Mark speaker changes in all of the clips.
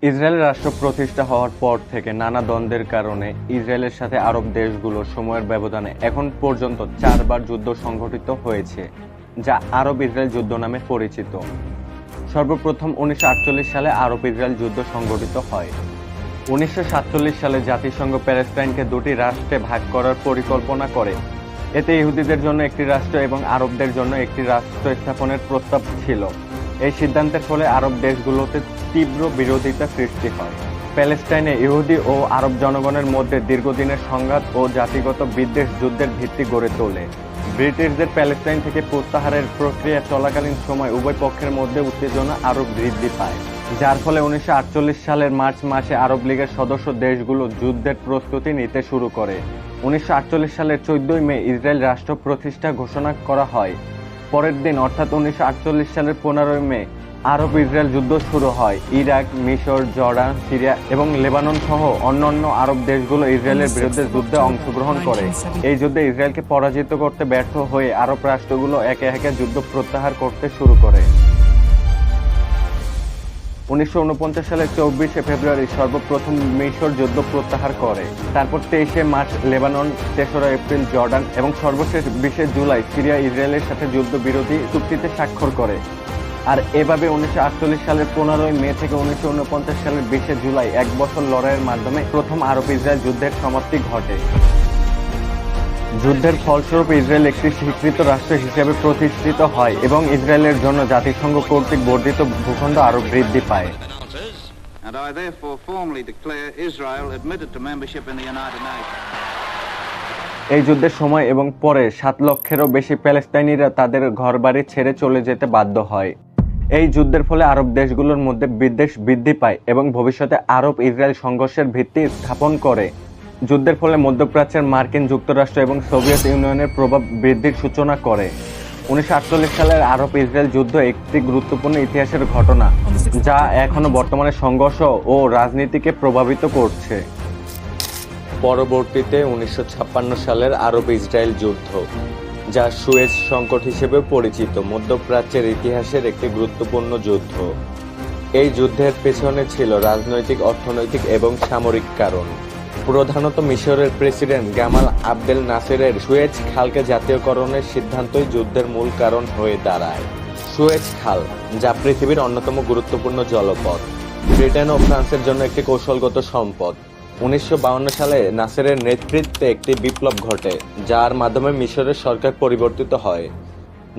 Speaker 1: Israel রাষ্ট্র প্রতিষ্ঠা হওয়ার পর থেকে নানা দ্বন্দ্বের কারণে ইসরায়েলের সাথে আরব দেশগুলোর সময়ের ব্যবধানে এখন পর্যন্ত 4 বার যুদ্ধ সংঘটিত হয়েছে, যা আরব ইসরায়েল যুদ্ধ নামে পরিচিত। সর্বপ্রথম 1948 সালে আরব ইসরায়েল যুদ্ধ সংঘটিত হয়। 1947 সালে জাতিসংঘ প্যালেস্টাইনকে দুটি রাষ্ট্রে ভাগ করার পরিকল্পনা করে। এতে ইহুদিদের জন্য একটি রাষ্ট্র এবং আরবদের জন্য একটি রাষ্ট্র স্থাপনের প্রস্তাব ছিল। এই সিদ্ধান্তের ফলে আরব দেশগুলোতে তীব্র বিরোধিতা সৃষ্টি হয়। প্যালেস্টাইনে ইহুদি ও আরব জনগণের মধ্যে দীর্ঘদিনের সংঘাত ও জাতিগত বিদ্বেষ যুদ্ধের ভিত্তি গড়ে তোলে। ব্রিটিশদের প্যালেস্টাইন থেকে প্রত্যাহারের প্রক্রিয়া চলাকালীন সময় উভয় পক্ষের মধ্যে উত্তেজনা আরও বৃদ্ধি পায়, যার ফলে 1948 সালের মার্চ মাসে আরব লীগের সদস্য দেশগুলো যুদ্ধের প্রস্তুতি নিতে শুরু করে। 1948 সালের 14 মে ইসরায়েল রাষ্ট্র প্রতিষ্ঠা ঘোষণা করা হয়। পরের দিন অর্থাৎ 1948 সালের 15 মে আরব ইসরায়েল যুদ্ধ শুরু হয়। ইরাক, মিশর, জর্ডান, সিরিয়া এবং লেবানন সহ অন্যান্য আরব দেশগুলো ইসরায়েলের বিরুদ্ধে যুদ্ধে অংশগ্রহণ করে। এই যুদ্ধে ইসরায়েলকে পরাজিত করতে ব্যর্থ হয়ে আরব রাষ্ট্রগুলো একে একে যুদ্ধ প্রত্যাহার করতে শুরু করে। 1949 সালের 24 ফেব্রুয়ারি সর্বপ্রথম মিশর যুদ্ধ প্রত্যাহার করে। তারপর 23 মার্চ লেবানন, 3রা এপ্রিল জর্ডান এবং সর্বশেষ 20 জুলাই সিরিয়া ইসরায়েলের সাথে যুদ্ধবিরতি চুক্তিতে স্বাক্ষর করে। আর এভাবে 1948 সালের 15 মে থেকে 1949 সালের 20 জুলাই 1 বছর লড়াইয়ের মাধ্যমে প্রথম আরব ইসরায়েল যুদ্ধের সমাপ্তি ঘটে। যুদ্ধের ফলস্বরূপ ইসরায়েল একটি স্বীকৃত রাষ্ট্র হিসেবে প্রতিষ্ঠিত হয় এবং ইসরায়েলের জন্য জাতিসংঘ কর্তৃক বর্ধিত ভূখণ্ড আরও বৃদ্ধি পায়।
Speaker 2: And I therefore formally declare Israel admitted to membership in the United Nations.
Speaker 1: এই যুদ্ধের সময় এবং পরে 7 লক্ষেরও বেশি প্যালেস্তাইনিরা তাদের ঘরবাড়ি ছেড়ে চলে যেতে বাধ্য হয়। এই যুদ্ধের ফলে আরব দেশগুলোর মধ্যে বিদ্বেষ বৃদ্ধি পায় এবং ভবিষ্যতে আরব ইসরায়েল সংঘর্ষের ভিত্তি স্থাপন করে। যুদ্ধের ফলে মধ্যপ্রাচ্যের মার্কিন যুক্তরাষ্ট্র এবং সোভিয়েত ইউনিয়নের প্রভাব বৃদ্ধির সূচনা করে। 1948 সালের আরব ইসরায়েল যুদ্ধ একটি গুরুত্বপূর্ণ ইতিহাসের ঘটনা, যা এখনো বর্তমানে সংঘর্ষ ও রাজনীতিকে প্রভাবিত করছে। পরবর্তীতে 1956 সালের আরব ইসরায়েল যুদ্ধ, যা সুয়েজ সংকট হিসেবে পরিচিত, মধ্যপ্রাচ্যের ইতিহাসের একটি গুরুত্বপূর্ণ যুদ্ধ। এই যুদ্ধের পেছনে ছিল রাজনৈতিক, অর্থনৈতিক এবং সামরিক কারণ। প্রধানত মিশরের প্রেসিডেন্ট গামাল আবদেল নাসেরের সুয়েজ খালকে জাতীয়করণের সিদ্ধান্তই যুদ্ধের মূল কারণ হয়ে দাঁড়ায়। সুয়েজ খাল, যা পৃথিবীর অন্যতম গুরুত্বপূর্ণ জলপথ, ব্রিটেন ও ফ্রান্সের জন্য একটি কৌশলগত সম্পদ। 1952 সালে নাসেরের নেতৃত্বে একটি বিপ্লব ঘটে, যার মাধ্যমে মিশরের সরকার পরিবর্তিত হয়।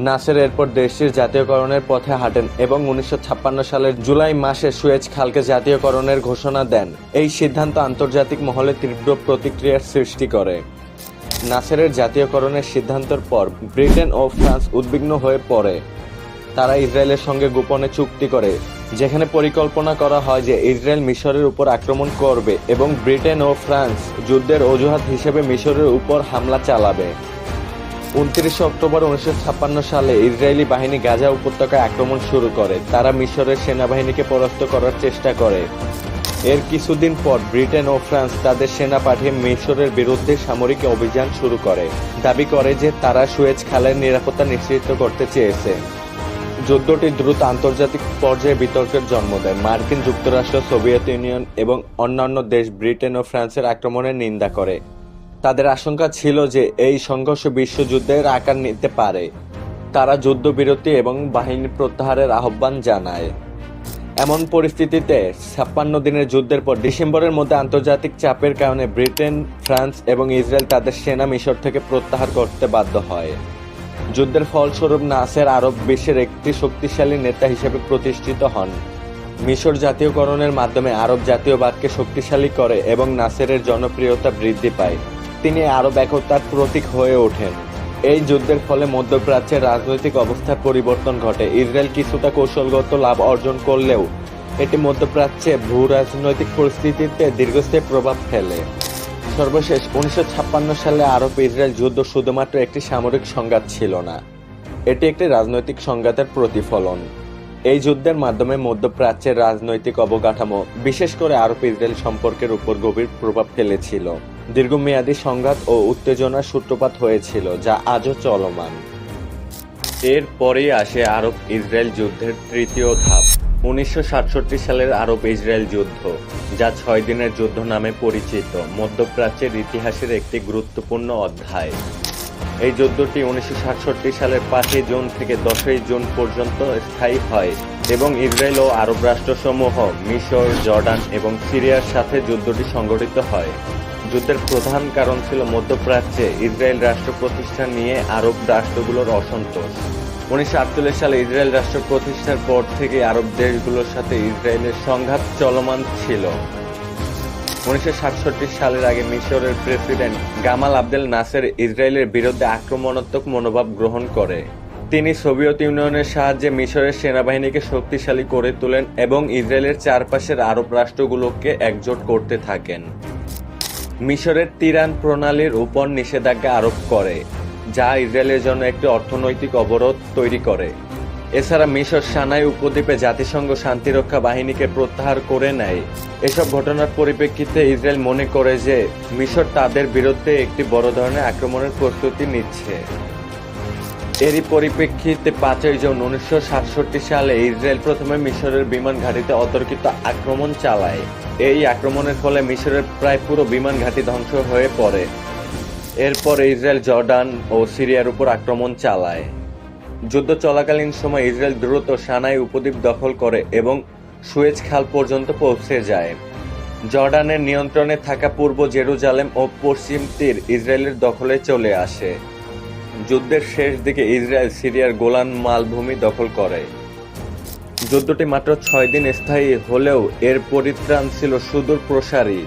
Speaker 1: নাসের এরপর দেশটির জাতীয়করণের পথে হাঁটেন এবং 1956 সালের জুলাই মাসে সুয়েজ খালকে জাতীয়করণের ঘোষণা দেন। এই সিদ্ধান্ত আন্তর্জাতিক মহলে তীব্র প্রতিক্রিয়ার সৃষ্টি করে। নাসেরের জাতীয়করণের সিদ্ধান্তের পর ব্রিটেন ও ফ্রান্স উদ্বিগ্ন হয়ে পড়ে। তারা ইসরায়েলের সঙ্গে গোপনে চুক্তি করে, যেখানে পরিকল্পনা করা হয় যে ইসরায়েল মিশরের উপর আক্রমণ করবে এবং ব্রিটেন ও ফ্রান্স যুদ্ধের অজুহাত হিসেবে মিশরের উপর হামলা চালাবে। 29 অক্টোবর 1956 সালে ইসরায়েলি বাহিনী গাজা উপত্যকায় আক্রমণ শুরু করে। তারা মিশরের সেনাবাহিনীকে পরাস্ত করার চেষ্টা করে। এর কিছুদিন পর ব্রিটেন ও ফ্রান্স তাদের সেনা পাঠিয়ে মিশরের বিরুদ্ধে সামরিক অভিযান শুরু করে, দাবি করে যে তারা সুয়েজ খালের নিরাপত্তা নিশ্চিত করতে চেয়েছে। যুদ্ধটি দ্রুত আন্তর্জাতিক পর্যায়ে বিতর্কের জন্ম দেয়। মার্কিন যুক্তরাষ্ট্র, সোভিয়েত ইউনিয়ন এবং অন্যান্য দেশ ব্রিটেন ও ফ্রান্সের আক্রমণের নিন্দা করে। তাদের আশঙ্কা ছিল যে এই সংঘর্ষ বিশ্বযুদ্ধের আকার নিতে পারে। তারা যুদ্ধবিরতি এবং বাহিনী প্রত্যাহারের আহ্বান জানায়। এমন পরিস্থিতিতে 56 দিনের যুদ্ধের পর ডিসেম্বরের মধ্যে আন্তর্জাতিক চাপের কারণে ব্রিটেন, ফ্রান্স এবং ইসরায়েল তাদের সেনা মিশর থেকে প্রত্যাহার করতে বাধ্য হয়। যুদ্ধের ফলস্বরূপ নাসের আরব বিশ্বের একটি শক্তিশালী নেতা হিসেবে প্রতিষ্ঠিত হন। মিশর জাতীয়করণের মাধ্যমে আরব জাতীয়বাদকে শক্তিশালী করে এবং নাসেরের জনপ্রিয়তা বৃদ্ধি পায়। তিনি আরব একতার প্রতীক হয়ে ওঠেন। এই যুদ্ধের ফলে মধ্যপ্রাচ্যের রাজনৈতিক অবস্থার পরিবর্তন ঘটে। ইসরায়েল কিছুটা কৌশলগত লাভ অর্জন করলেও এটি মধ্যপ্রাচ্যে ভূ-রাজনৈতিক পরিস্থিতিতে দীর্ঘস্থায়ী প্রভাব ফেলে। সর্বশেষ 1956 সালে আরব ইসরায়েল যুদ্ধ শুধুমাত্র একটি সামরিক সংঘাত ছিল না, এটি একটি রাজনৈতিক সংঘাতের প্রতিফলন। এই যুদ্ধের মাধ্যমে মধ্যপ্রাচ্যের রাজনৈতিক অবকাঠামো, বিশেষ করে আরব ইসরায়েল সম্পর্কের উপর গভীর প্রভাব ফেলেছিল। দীর্ঘমেয়াদী সংঘাত ও উত্তেজনার সূত্রপাত হয়েছিল, যা আজও চলমান। এরপরেই আসে আরব ইসরায়েল যুদ্ধের তৃতীয় ধাপ, 1967 সালের আরব ইসরায়েল যুদ্ধ, যা 6 দিনের যুদ্ধ নামে পরিচিত মধ্যপ্রাচ্যের ইতিহাসের একটি গুরুত্বপূর্ণ অধ্যায়। এই যুদ্ধটি 1967 সালের 5 জুন থেকে 10 জুন পর্যন্ত স্থায়ী হয় এবং ইসরায়েল ও আরব রাষ্ট্রসমূহ মিশর, জর্ডান এবং সিরিয়ার সাথে যুদ্ধটি সংগঠিত হয়। যুদ্ধের প্রধান কারণ ছিল মধ্যপ্রাচ্যে ইসরায়েল রাষ্ট্র প্রতিষ্ঠা নিয়ে আরব রাষ্ট্রগুলোর অসন্তোষ। 1948 সালে ইসরায়েল রাষ্ট্র প্রতিষ্ঠার পর থেকে আরব দেশগুলোর সাথে ইসরায়েলের সংঘাত চলমান ছিল। 1967 সালের আগে মিশরের প্রেসিডেন্ট গামাল আবদেল নাসের ইসরায়েলের বিরুদ্ধে আক্রমণাত্মক মনোভাব গ্রহণ করে। তিনি সোভিয়েত ইউনিয়নের সাহায্যে মিশরের সেনাবাহিনীকে শক্তিশালী করে তোলেন এবং ইসরায়েলের চারপাশের আরব রাষ্ট্রগুলোকে একজোট করতে থাকেন। মিশরের তিরান প্রণালীর উপর নিষেধাজ্ঞা আরোপ করে, যা ইসরায়েলের জন্য একটি অর্থনৈতিক অবরোধ তৈরি করে। এছাড়া মিশর সানাই উপদ্বীপে জাতিসংঘ শান্তিরক্ষা বাহিনীকে প্রত্যাহার করে নেয়। এসব ঘটনার পরিপ্রেক্ষিতে ইসরায়েল মনে করে যে মিশর তাদের বিরুদ্ধে একটি বড় ধরনের আক্রমণের প্রস্তুতি নিচ্ছে। এরই পরিপ্রেক্ষিতে 5 জুন 1967 সালে ইসরায়েল প্রথমে মিশরের বিমান ঘাঁটিতে অতর্কিত আক্রমণ চালায়। এই আক্রমণের ফলে মিশরের প্রায় পুরো বিমান ঘাঁটি ধ্বংস হয়ে পড়ে। এরপর ইসরায়েল জর্ডান ও সিরিয়ার উপর আক্রমণ চালায়। যুদ্ধ চলাকালীন সময় ইসরায়েল দ্রুত সানাই উপদ্বীপ দখল করে এবং সুয়েজ খাল পর্যন্ত পৌঁছে যায়। জর্ডানের নিয়ন্ত্রণে থাকা পূর্ব জেরুজালেম ও পশ্চিম তীর ইসরায়েলের দখলে চলে আসে। যুদ্ধের শেষ দিকে ইসরায়েল সিরিয়ার গোলান মালভূমি দখল করে। যুদ্ধটি মাত্র 6 দিন স্থায়ী হলেও এর পরিত্রাণ ছিল সুদূর প্রসারী।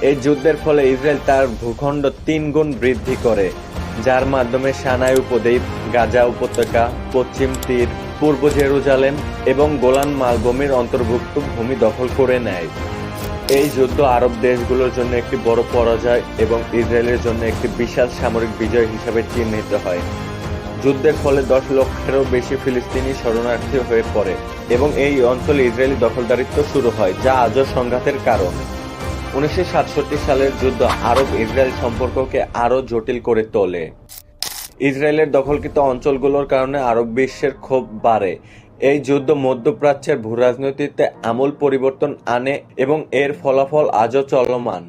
Speaker 1: এই যুদ্ধের ফলে ইসরায়েল তার ভূখণ্ড 3 গুণ বৃদ্ধি করে, যার মাধ্যমে সানাই উপদ্বীপ, গাজা উপত্যকা, পশ্চিম তীর, পূর্ব জেরুজালেম এবং গোলান মালভূমির অন্তর্ভুক্ত ভূমি দখল করে নেয়। এই যুদ্ধ আরব দেশগুলোর জন্য একটি বড় পরাজয় এবং ইসরায়েলের জন্য একটি বিশাল সামরিক বিজয় হিসাবে চিহ্নিত হয়। যুদ্ধের ফলে 10 লক্ষেরও বেশি ফিলিস্তিনি শরণার্থী হয়ে পড়ে এবং এই অঞ্চলে ইসরায়েলি দখলদারিত্ব শুরু হয়, যা আজও সংঘাতের কারণ। 1967 সালের যুদ্ধ আরব ইসরায়েল সম্পর্ককে আরও জটিল করে তোলে। ইসরায়েলের দখলকৃত অঞ্চলগুলোর কারণে আরব বিশ্বের ক্ষোভ বাড়ে। এই যুদ্ধ মধ্যপ্রাচ্যের ভূরাজনীতিতে আমূল পরিবর্তন আনে এবং এর ফলাফল আজও চলমান।